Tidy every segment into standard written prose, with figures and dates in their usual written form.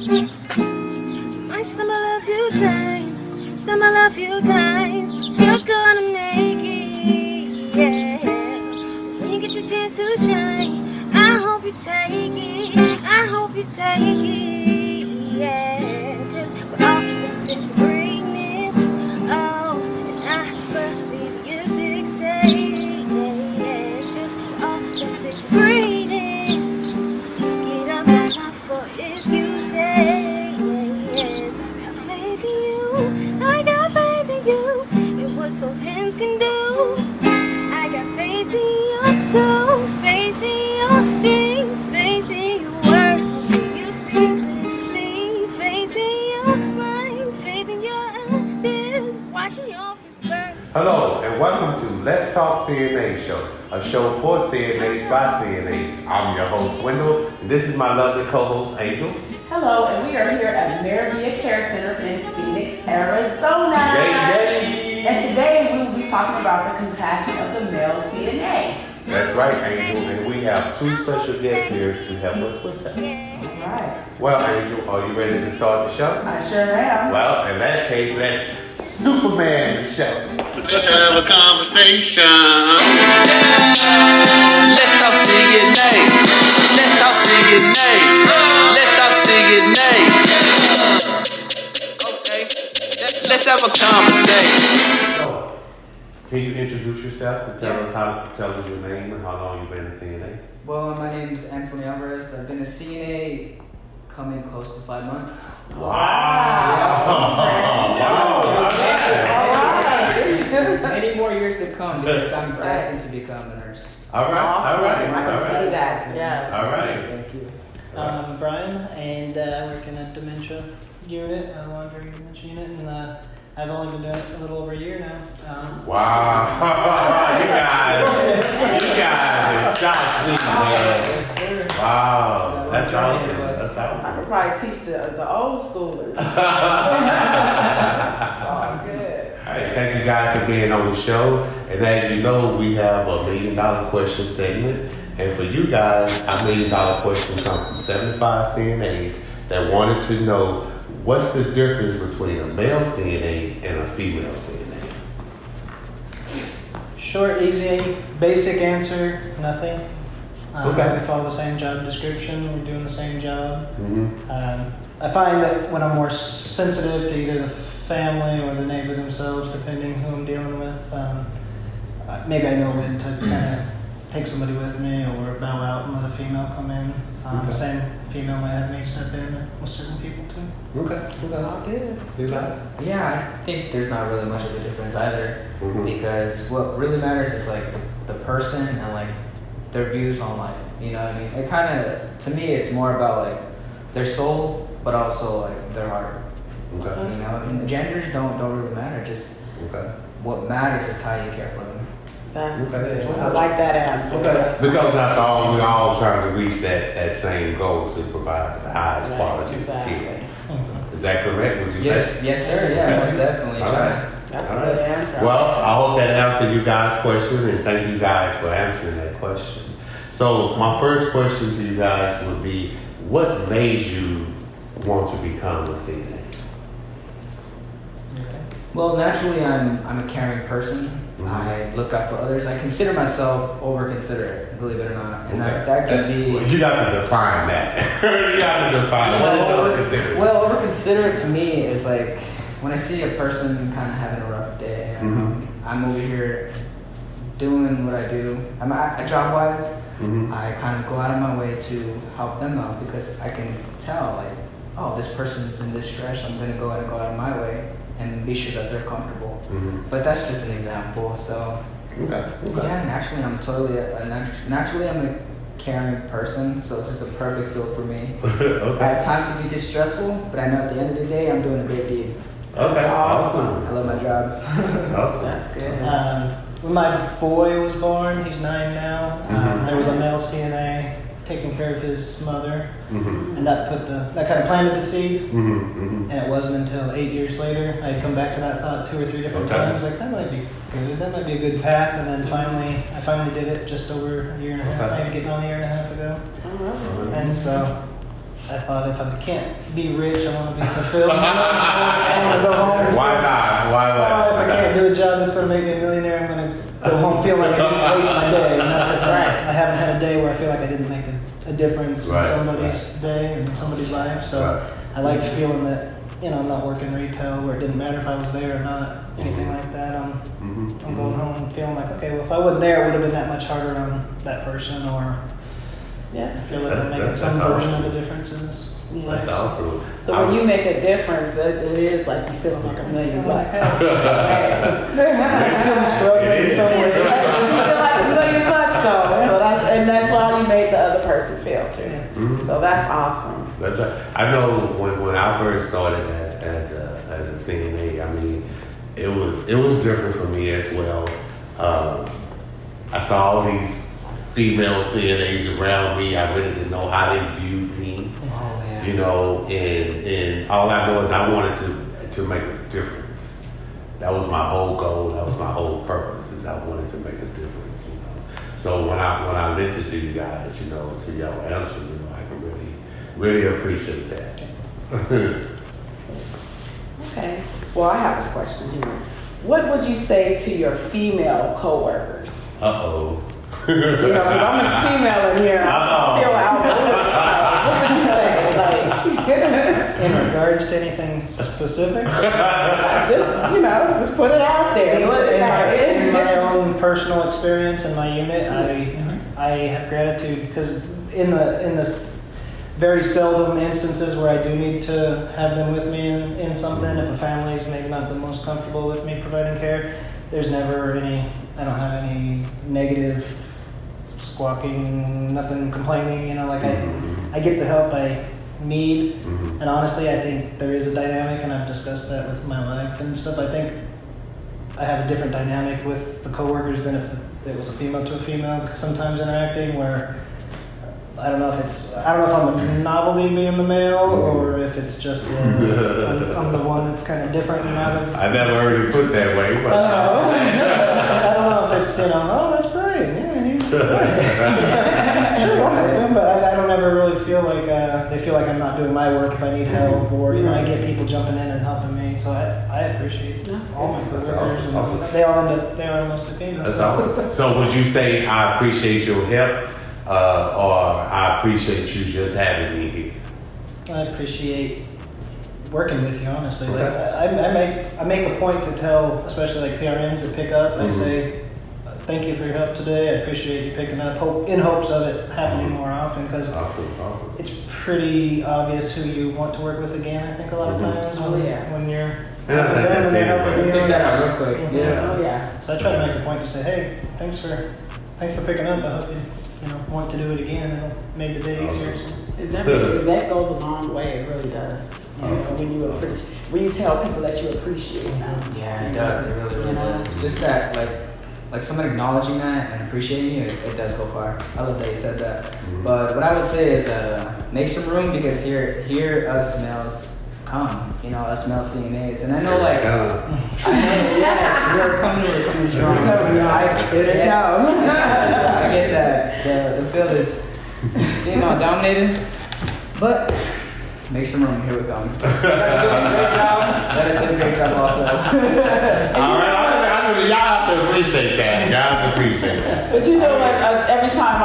Might stumble a few times, but you're gonna make it, yeah. When you get your chance to shine, I hope you take it, yeah. 'Cause we're all destined for greatness, oh, and I believe your success, yeah. 'Cause we're all destined for greatness. Get up, no time for excuses, yes. I got faith in you, and what those hands can do. I got faith in your goals, faith in your dreams, faith in your words. When you speak with me, faith in your mind, faith in your ideas, watching your birth. Hello, and welcome to Let's Talk CNA Show, a show for CNAs by CNAs. I'm your host, Wendell, and this is my lovely co-host, Angel. Hello, and we are here at Maravilla Care Center in Phoenix, Arizona. Yay! And today we will be talking about the compassion of the male CNA. That's right, Angel, and we have two special guests here to help us with that. All right. Well, Angel, are you ready to start the show? I sure am. Well, in that case, let's Superman the show. Let's have a conversation. Let's talk CNAs. Let's talk CNAs. Let's talk CNAs. Okay. Let's have a conversation. So, can you introduce yourself and tell us your name and how long you've been a CNA? Well, my name is Anthony Alvarez. I've been a CNA coming close to 5 months. Many more years to come because I'm destined to become a nurse. All right, Awesome. all right, I can all see right. that. Yes. All right. Thank you. Brian, and working at dementia unit, long-term dementia unit, and I've only been doing it a little over a year now. Wow, you guys are shocked me, man. Yes, sir. Wow, that's awesome. That's I awesome. could probably teach the old schoolers. Oh, good. Hey, thank you guys for being on the show. And as you know, we have a $1 million question segment. And for you guys, our $1 million question comes from 75 CNAs that wanted to know what's the difference between a male CNA and a female CNA. Short, easy, basic answer, nothing. Okay. We follow the same job description. We're doing the same job. Mm-hmm. I find that when I'm more sensitive to either the family or the neighbor themselves, depending who I'm dealing with, maybe I know when to kind of take somebody with me or bow out and let a female come in. Okay. Same female might have me step in with certain people too. Okay. All good. Yeah, I think there's not really much of a difference either Mm-hmm. because what really matters is like the person and like their views on life. You know what I mean? It kind of, to me, it's more about like their soul, but also like their heart. Okay. You know, and genders don't really matter. Just Okay. what matters is how you care for them. That's Okay. good. I like that answer. Okay. Because after all, we're all trying to reach that same goal to provide the highest quality of care. Is that correct? Would you say? Yes, sir. Yeah, most definitely. All right. That's All a good right. answer. Well, I hope that answered you guys' question, and thank you guys for answering that question. So, my first question to you guys would be, what made you want to become a CNA? Well, naturally, I'm a caring person. Mhm. I look out for others. I consider myself over-considerate, believe it or not. And Okay. that can be... Well, you got to define that. You got to define what is over-considerate. Well, over-considerate to me is like when I see a person kind of having a rough day. I'm over here doing what I do. Job-wise, I kind of go out of my way to help them out because I can tell, like, oh, this person's in distress. I'm going to go out of my way and be sure that they're comfortable. But that's just an example. So Okay. yeah, naturally I'm I'm a caring person, so it's just a perfect field for me. Okay. At times it can get stressful, but I know at the end of the day I'm doing a great deed. Okay. Awesome. I love my job. Awesome. That's good. When my boy was born, he's 9 now. There was a male CNA taking care of his mother, and that kind of planted the seed. And it wasn't until 8 years later I had come back to that thought 2 or 3 different times. Like that might be good. That might be a good path. And then I finally did it just over a year and a half. Maybe getting on a year and a half ago. And so I thought if I can't be rich, I want to be fulfilled. I want to go home. Why not? Why not? If I can't do a job that's going to make me a millionaire, I'm going to go home feeling like I didn't waste my day. And that's right. I haven't had a day where I feel like I didn't make a difference in somebody's day and somebody's life. So I like feeling that, I'm not working retail where it didn't matter if I was there or not, anything like that. I'm going home feeling like, okay, well, if I wasn't there, it would have been that much harder on that person, or I feel like I'm making some version of a difference in this life. That's awesome. So when you make a difference, it is like you feeling like $1 million. I still be struggling in some ways. You feel like $1 million though. So that's why you made the other person feel too. So that's awesome. That's right. I know when I first started as a CNA, I mean, it was different for me as well. I saw all these female CNAs around me. I really didn't know how they viewed me. And all I know is I wanted to make a difference. That was my whole goal. That was my whole purpose. Is I wanted to make a difference. So when I listen to you guys, to your answers, I can really appreciate that. Okay. Well, I have a question here. What would you say to your female coworkers? Uh-oh. Because I'm a female in here. I feel outvoted. What would you say? In regards to anything specific? just put it out there. In my own personal experience in my unit, I have gratitude because in the very seldom instances where I do need to have them with me in something, if a family is maybe not the most comfortable with me providing care, there's never I don't have any negative squawking, nothing complaining, I get the help I need, and honestly I think there is a dynamic, and I've discussed that with my wife and stuff. I think I have a different dynamic with the coworkers than if it was a female to a female sometimes interacting, where I don't know if I'm a novelty being the male, or if it's just I'm the one that's kind of different and out of. I never heard it put that way, but I don't know if it's that's Brian, he's Brian. Sure, I'll help him, but I don't ever really feel like they feel like I'm not doing my work if I need help, or I get people jumping in and helping me. So I appreciate all my coworkers, and they are mostly females. That's awesome. So would you say I appreciate your help? Or I appreciate you just having me here? I appreciate working with you, honestly. I make a point to tell, especially PRNs that pick up, I say, thank you for your help today. I appreciate you picking up, in hopes of it happening more often, because it's pretty obvious who you want to work with again, I think, a lot of times when you're helping them and they're helping you. Pick that out real quick. So I try to make a point to say, hey, thanks for picking up. I hope you want to do it again. It'll make the day easier. So. That goes a long way. It really does. When you tell people that you appreciate them. Yeah, it does. It really does. Just that, like someone acknowledging that and appreciating you, it does go far. I love that you said that. But what I would say is make some room, because here us males come, us male CNAs, and I know we're coming strong. I get that the field is dominated, but make some room. Here we go. You guys are doing a great job. Let us do a great job also. All right, y'all have to appreciate that. But every time I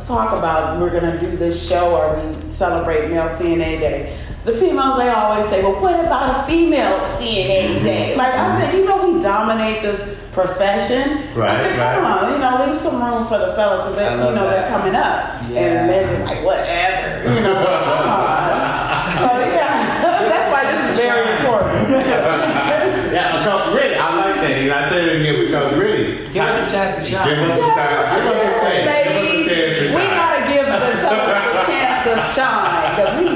talk about we're gonna do this show or we celebrate Male CNA Day, the females, they always say, well, what about a female CNA day? I said, we dominate this profession. I said, come on, leave some room for the fellas, because they're coming up. Yeah. And they're just like, whatever, come on. So, that's why this is very important. Because really, I like that. And I said it again because really. Give us a chance to shine. Give us a chance to shine. We got to give the fellas a chance to shine. Because we,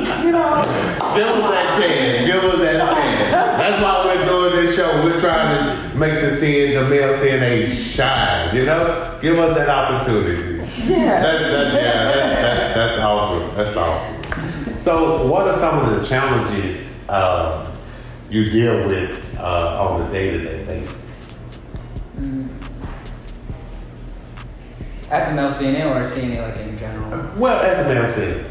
Give us that chance. That's why we're doing this show. We're trying to make the male CNA shine. Give us that opportunity. Yeah. That's awesome. That's awesome. So, what are some of the challenges you deal with on a day-to-day basis? As a male CNA or a CNA in general? Well, as a male CNA.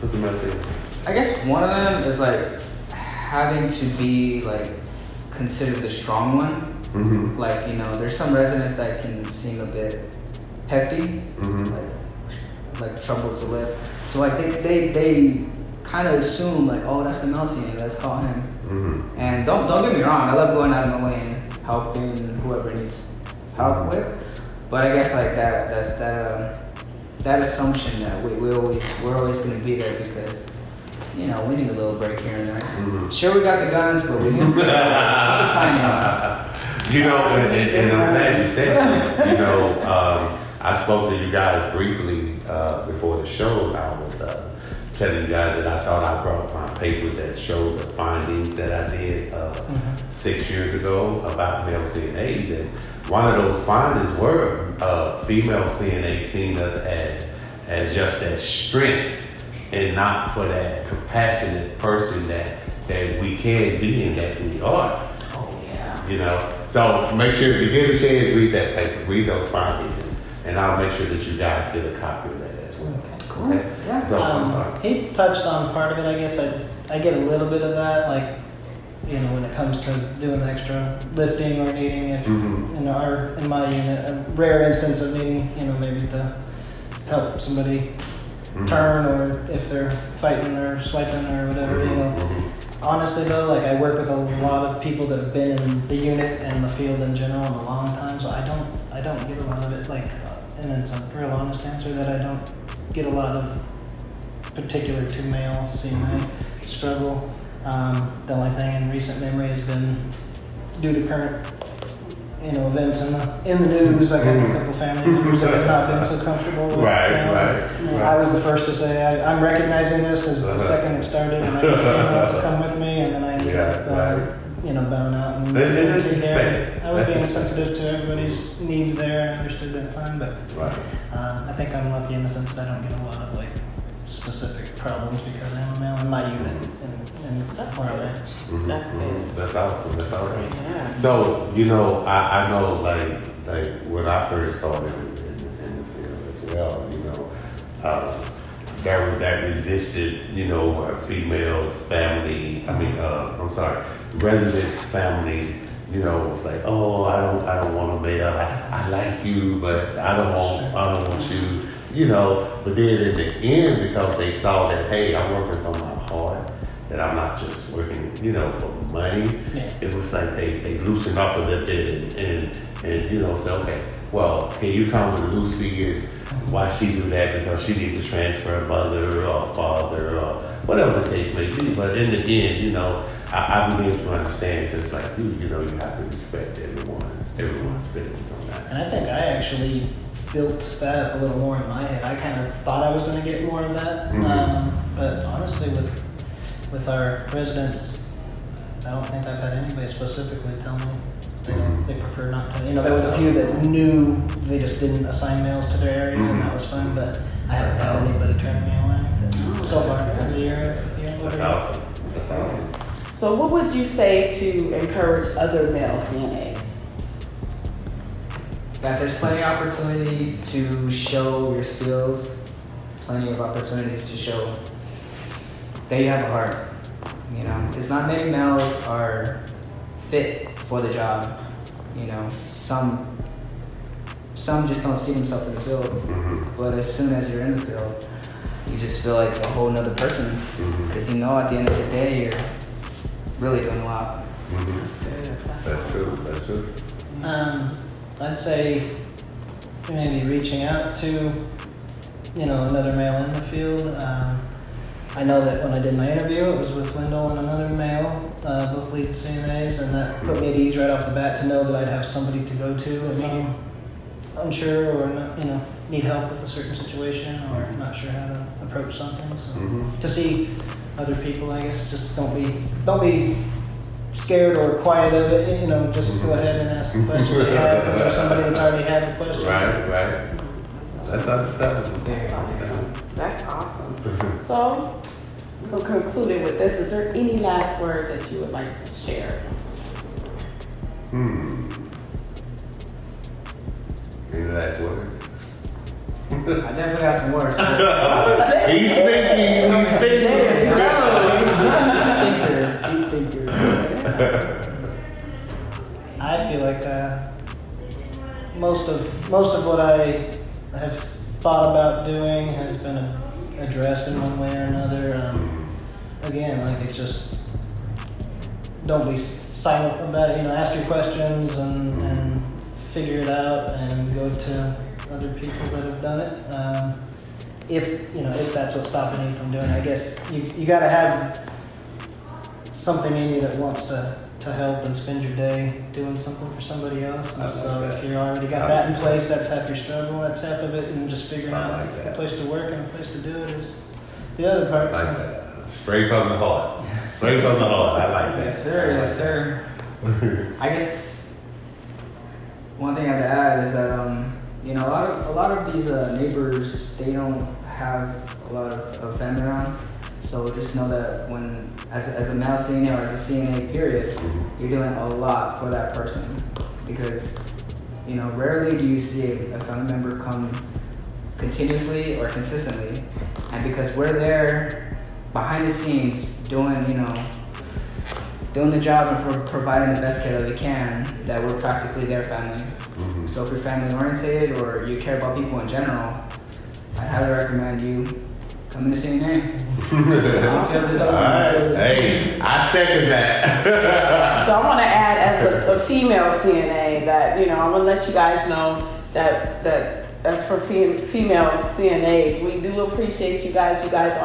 What's the male CNA? I guess one of them is like having to be like considered the strong one. Mm-hmm. Like, you know, there's some residents that can seem a bit hefty, like trouble to lift. So like they kind of assume like, oh, that's the male CNA, let's call him. Mm-hmm. And don't get me wrong, I love going out of my way and helping whoever needs help with. But I guess like that assumption that we're always gonna be there because, you know, we need a little break here and there. Mm-hmm. Sure, we got the guns, but we need just a tiny amount. You know, and I'm glad you said that. You know, I spoke to you guys briefly before the show, and I was telling you guys that I thought I brought my papers that showed the findings that I did 6 years ago about male CNAs, and one of those findings were female CNAs seen us as just as strength and not for that compassionate person that we can be and that we are. Oh yeah. You know, so make sure if you get a chance, read that paper, read those findings, and I'll make sure that you guys get a copy of that as well. Cool. Okay? Yeah. So, I'm sorry. He touched on part of it. I guess I get a little bit of that, like, you know, when it comes to doing extra lifting or needing, if in my unit, a rare instance of needing, you know, maybe to help somebody turn, or if they're fighting or swiping or whatever, you know. Honestly though, like, I work with a lot of people that have been in the unit and the field in general in a long time, so I don't get a lot of it, like, and it's a real honest answer that I don't get a lot of particular to male CNA struggle. The only thing in recent memory has been due to current, you know, events in the news. I have a couple family members that have not been so comfortable with. Right. I was the first to say I'm recognizing this as the second it started, and I got a female to come with me, and then I ended up, you know, bowing out and taking care. I was being sensitive to everybody's needs there, and I understood that fine, but I think I'm lucky in the sense that I don't get a lot of like specific problems because I'm a male in my unit and where I'm at. That's good. That's awesome. That's awesome. Yeah. So, you know, I know like when I first started in the field as well, you know, there was that resisted, you know, where females, family, residents, family, you know, was like, oh, I don't want a male. I like you, but I don't want you, you know. But then in the end, because they saw that, hey, I'm working from my heart, that I'm not just working, you know, for money. Yeah. It was like they loosened up a little bit and you know, say, okay, well, can you come with Lucy and why she do that? Because she needs to transfer a mother or father or whatever the case may be. But in the end, you know, I begin to understand, just like you know, you have to respect everyone's feelings on that. And I think I actually built that up a little more in my head. I kind of thought I was going to get more of that, but honestly, with our residents, I don't think I've had anybody specifically tell me they prefer not to. You know, there was a few that knew they just didn't assign males to their area, and that was fun. But I haven't had anybody turn me away so far. It's a year. That's awesome. That's awesome. So what would you say to encourage other male CNAs? That there's plenty of opportunity to show your skills, plenty of opportunities to show that you have a heart. You know, because not many males are fit for the job. You know, some just don't see themselves in the field. But as soon as you're in the field, you just feel like a whole nother person. Because you know, at the end of the day, you're really doing a lot. That's true. I'd say maybe reaching out to, you know, another male in the field. I know that when I did my interview, it was with Wendell and another male, both lead CNAs, and that put me at ease right off the bat to know that I'd have somebody to go to if I'm unsure or not, you know, need help with a certain situation or not sure how to approach something. So to see other people, I guess, just don't be scared or quiet of it. You know, just go ahead and ask the questions you have because there's somebody that's already had the question. Right. That's understandable. That's awesome. So, we'll conclude it with this. Is there any last word that you would like to share? Any last words? I definitely got some work. He's thinking. Deep thinker. I feel like most of what I have thought about doing has been addressed in one way or another. Again, like it just don't be silent about it. Ask your questions and figure it out, and go to other people that have done it. If that's what's stopping you from doing it, I guess you got to have something in you that wants to help and spend your day doing something for somebody else. And so if you already got that in place, that's half your struggle, that's half of it, and just figuring out a place to work and a place to do it is the other part. Like that. Straight from the heart. Straight from the heart. I like that. Yes, sir. Yes, sir. I guess one thing I have to add is that a lot of these neighbors, they don't have a lot of family around. So just know that when, as a male CNA or as a CNA period, you're doing a lot for that person, because rarely do you see a family member come continuously or consistently, and because we're there behind the scenes doing the job and for providing the best care that we can, that we're practically their family. So if you're family oriented or you care about people in general, I highly recommend you coming to CNA. Alright. Hey, I second that. So I want to add, as a female CNA, that I want to let you guys know that as for female CNAs, we do appreciate you guys. You guys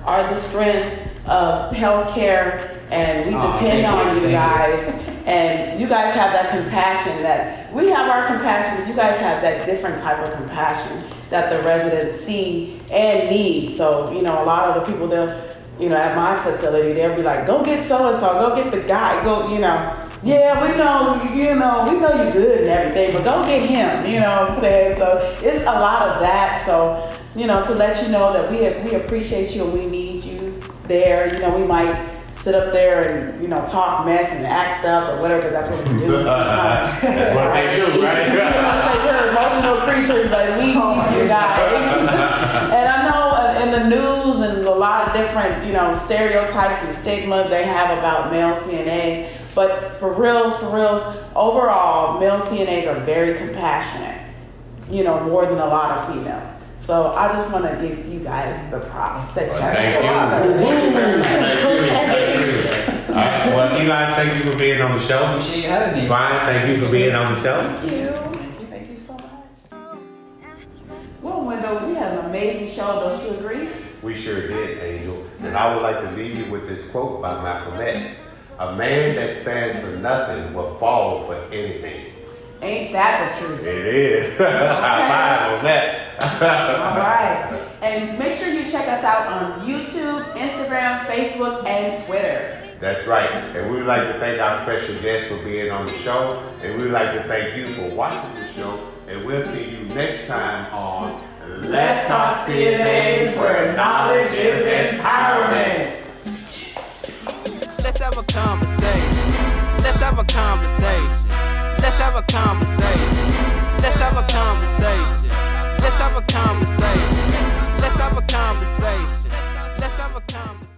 are the strength of healthcare, and we depend on you guys. And you guys have that compassion that we have our compassion, but you guys have that different type of compassion that the residents see and need. So, a lot of the people at my facility, they'll be like, go get so-and-so, go get the guy, yeah, we know you're good and everything, but go get him, you know what I'm saying? So it's a lot of that. So, to let you know that we appreciate you and we need you there. We might sit up there and, talk mess and act up or whatever, because that's what we do. That's what they do, right? We're emotional creatures, but we need you guys. And I know in the news and a lot of different, stereotypes and stigma they have about male CNAs, but for reals, overall, male CNAs are very compassionate, more than a lot of females. So I just want to give you guys the props that you have. Thank you. All right. Well, Eli, thank you for being on the show. Appreciate you having me. Brian, thank you for being on the show. Thank you so much. Well, Wendell, we had an amazing show. Don't you agree? We sure did, Angel. And I would like to leave you with this quote by Malcolm X. A man that stands for nothing will fall for anything. Ain't that the truth? It is. I lied on that. All right. And make sure you check us out on YouTube, Instagram, Facebook, and Twitter. That's right. And we'd like to thank our special guest for being on the show. And we'd like to thank you for watching the show. And we'll see you next time on Let's Talk CNAs, where knowledge is empowerment. Let's have a conversation. Let's have a conversation. Let's have a conversation. Let's have a conversation. Let's have a conversation. Let's have a conversation. Let's have a conversation.